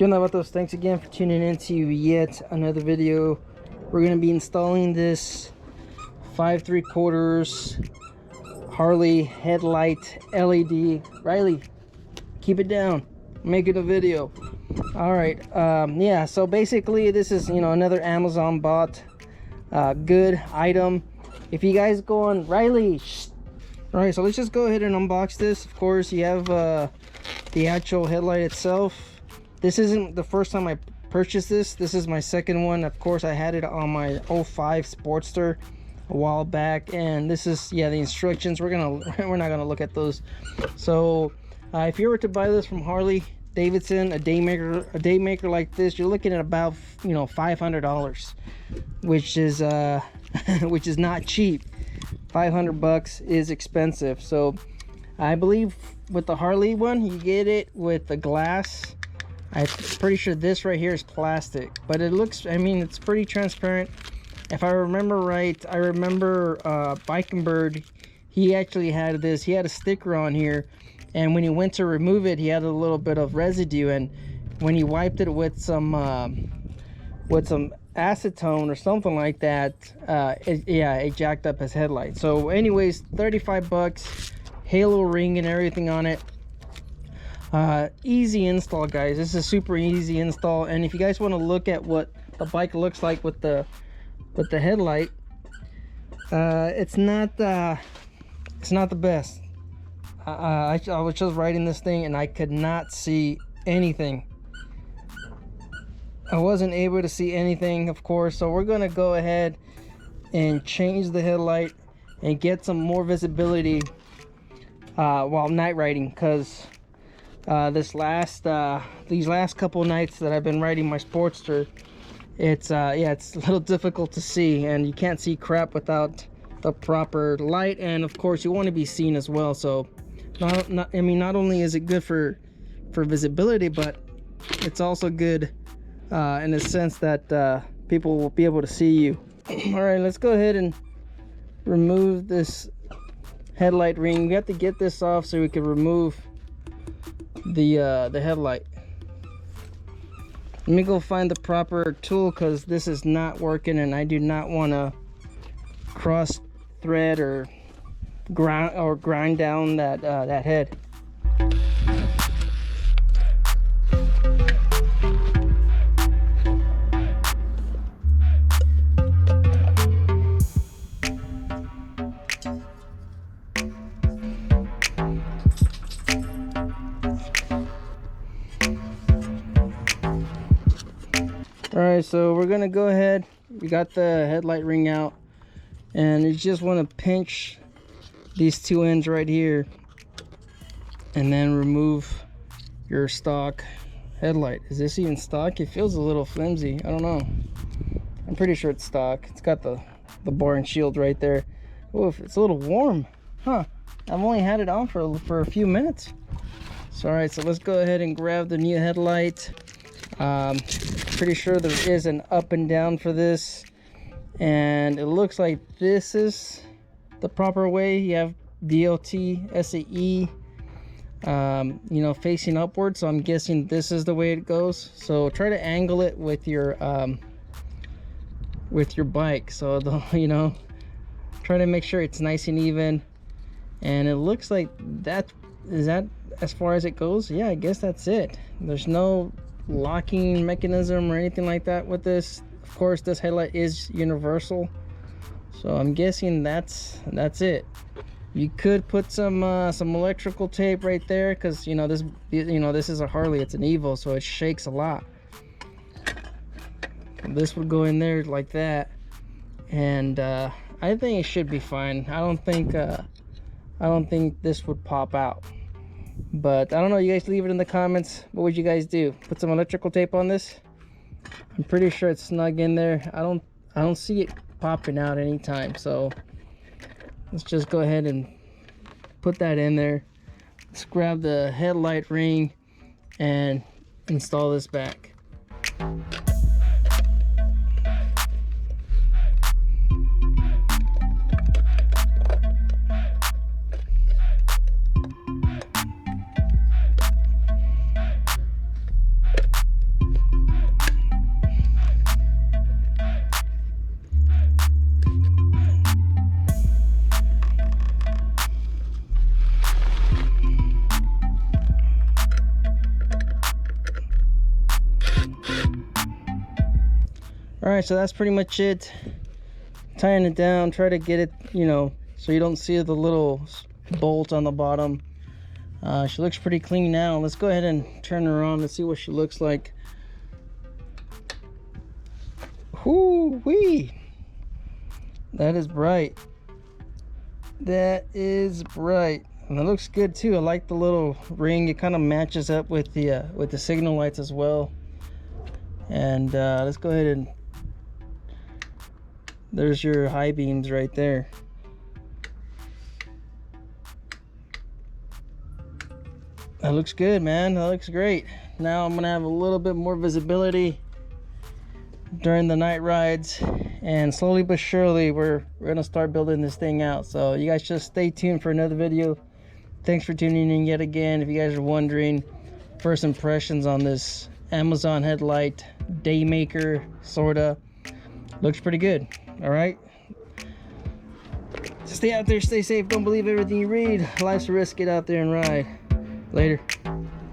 Yo, Navatos, thanks again for tuning in to yet another video. We're going to be installing this 5 3/4 Harley headlight LED. Riley, keep it down. I'm making a video. Alright, yeah, so basically this is, another Amazon bought good item. If you guys go on, Riley, alright, so let's just go ahead and unbox this. Of course, you have the actual headlight itself. This isn't the first time I purchased this. This is my second one. Of course, I had it on my 05 Sportster a while back, and this is, yeah, the instructions. We're not gonna look at those. So if you were to buy this from Harley-Davidson, a day maker like this, you're looking at about $500, which is which is not cheap. 500 bucks is expensive. So I believe with the Harley one, you get it with the glass. I'm pretty sure this right here is plastic, but it looks, I mean, it's pretty transparent. If I remember right, I remember Biking Bird, he actually had this. He had a sticker on here, and when he went to remove it, he had a little bit of residue, and when he wiped it with some acetone or something like that, it jacked up his headlight. So anyways, 35 bucks, halo ring and everything on it. Easy install, guys. This is super easy install. And if you guys want to look at what the bike looks like with the headlight, it's not the best. I was just riding this thing and I could not see anything. I wasn't able to see anything, of course. So we're gonna go ahead and change the headlight and get some more visibility while night riding, because these last couple nights that I've been riding my Sportster, it's it's a little difficult to see, and you can't see crap without the proper light, and of course you want to be seen as well. So not only is it good for visibility, but it's also good in the sense that people will be able to see you. All right, let's go ahead and remove this headlight ring. We have to get this off so we can remove the headlight. Let me go find the proper tool, because this is not working and I do not want to cross thread or grind down that head. Alright, so we're gonna go ahead. We got the headlight ring out, and you just want to pinch these two ends right here and then remove your stock headlight. Is this even stock? It feels a little flimsy. I don't know. I'm pretty sure it's stock. It's got the bar and shield right there. Oh, it's a little warm, huh? I've only had it on for a few minutes. So alright, so let's go ahead and grab the new headlight. Pretty sure there is an up and down for this, and it looks like this is the proper way. You have DOT, SAE, facing upward, so I'm guessing this is the way it goes. So try to angle it with your bike, so try to make sure it's nice and even. And it looks like that as far as it goes. Yeah, I guess that's it. There's no locking mechanism or anything like that with this. Of course, this headlight is universal, so I'm guessing that's it. You could put some electrical tape right there, because this is a Harley, it's an Evo, so it shakes a lot. This would go in there like that, and I think it should be fine. I don't think this would pop out. But I don't know, you guys leave it in the comments. What would you guys do? Put some electrical tape on this? I'm pretty sure it's snug in there. I don't see it popping out anytime, so let's just go ahead and put that in there. Let's grab the headlight ring and install this back. All right, so that's pretty much it. Tying it down, try to get it, you know, so you don't see the little bolt on the bottom. She looks pretty clean now. Let's go ahead and turn her on. Let's see what she looks like. Whoo-wee! That is bright. That is bright. And it looks good too. I like the little ring. It kind of matches up with the signal lights as well. And let's go ahead and there's your high beams right there. That looks good, man. That looks great. Now I'm gonna have a little bit more visibility during the night rides, and slowly but surely we're gonna start building this thing out. So you guys just stay tuned for another video. Thanks for tuning in yet again. If you guys are wondering, first impressions on this Amazon headlight, daymaker, sorta, looks pretty good. All right, stay out there, stay safe, don't believe everything you read. Life's a risk, get out there and ride. Later.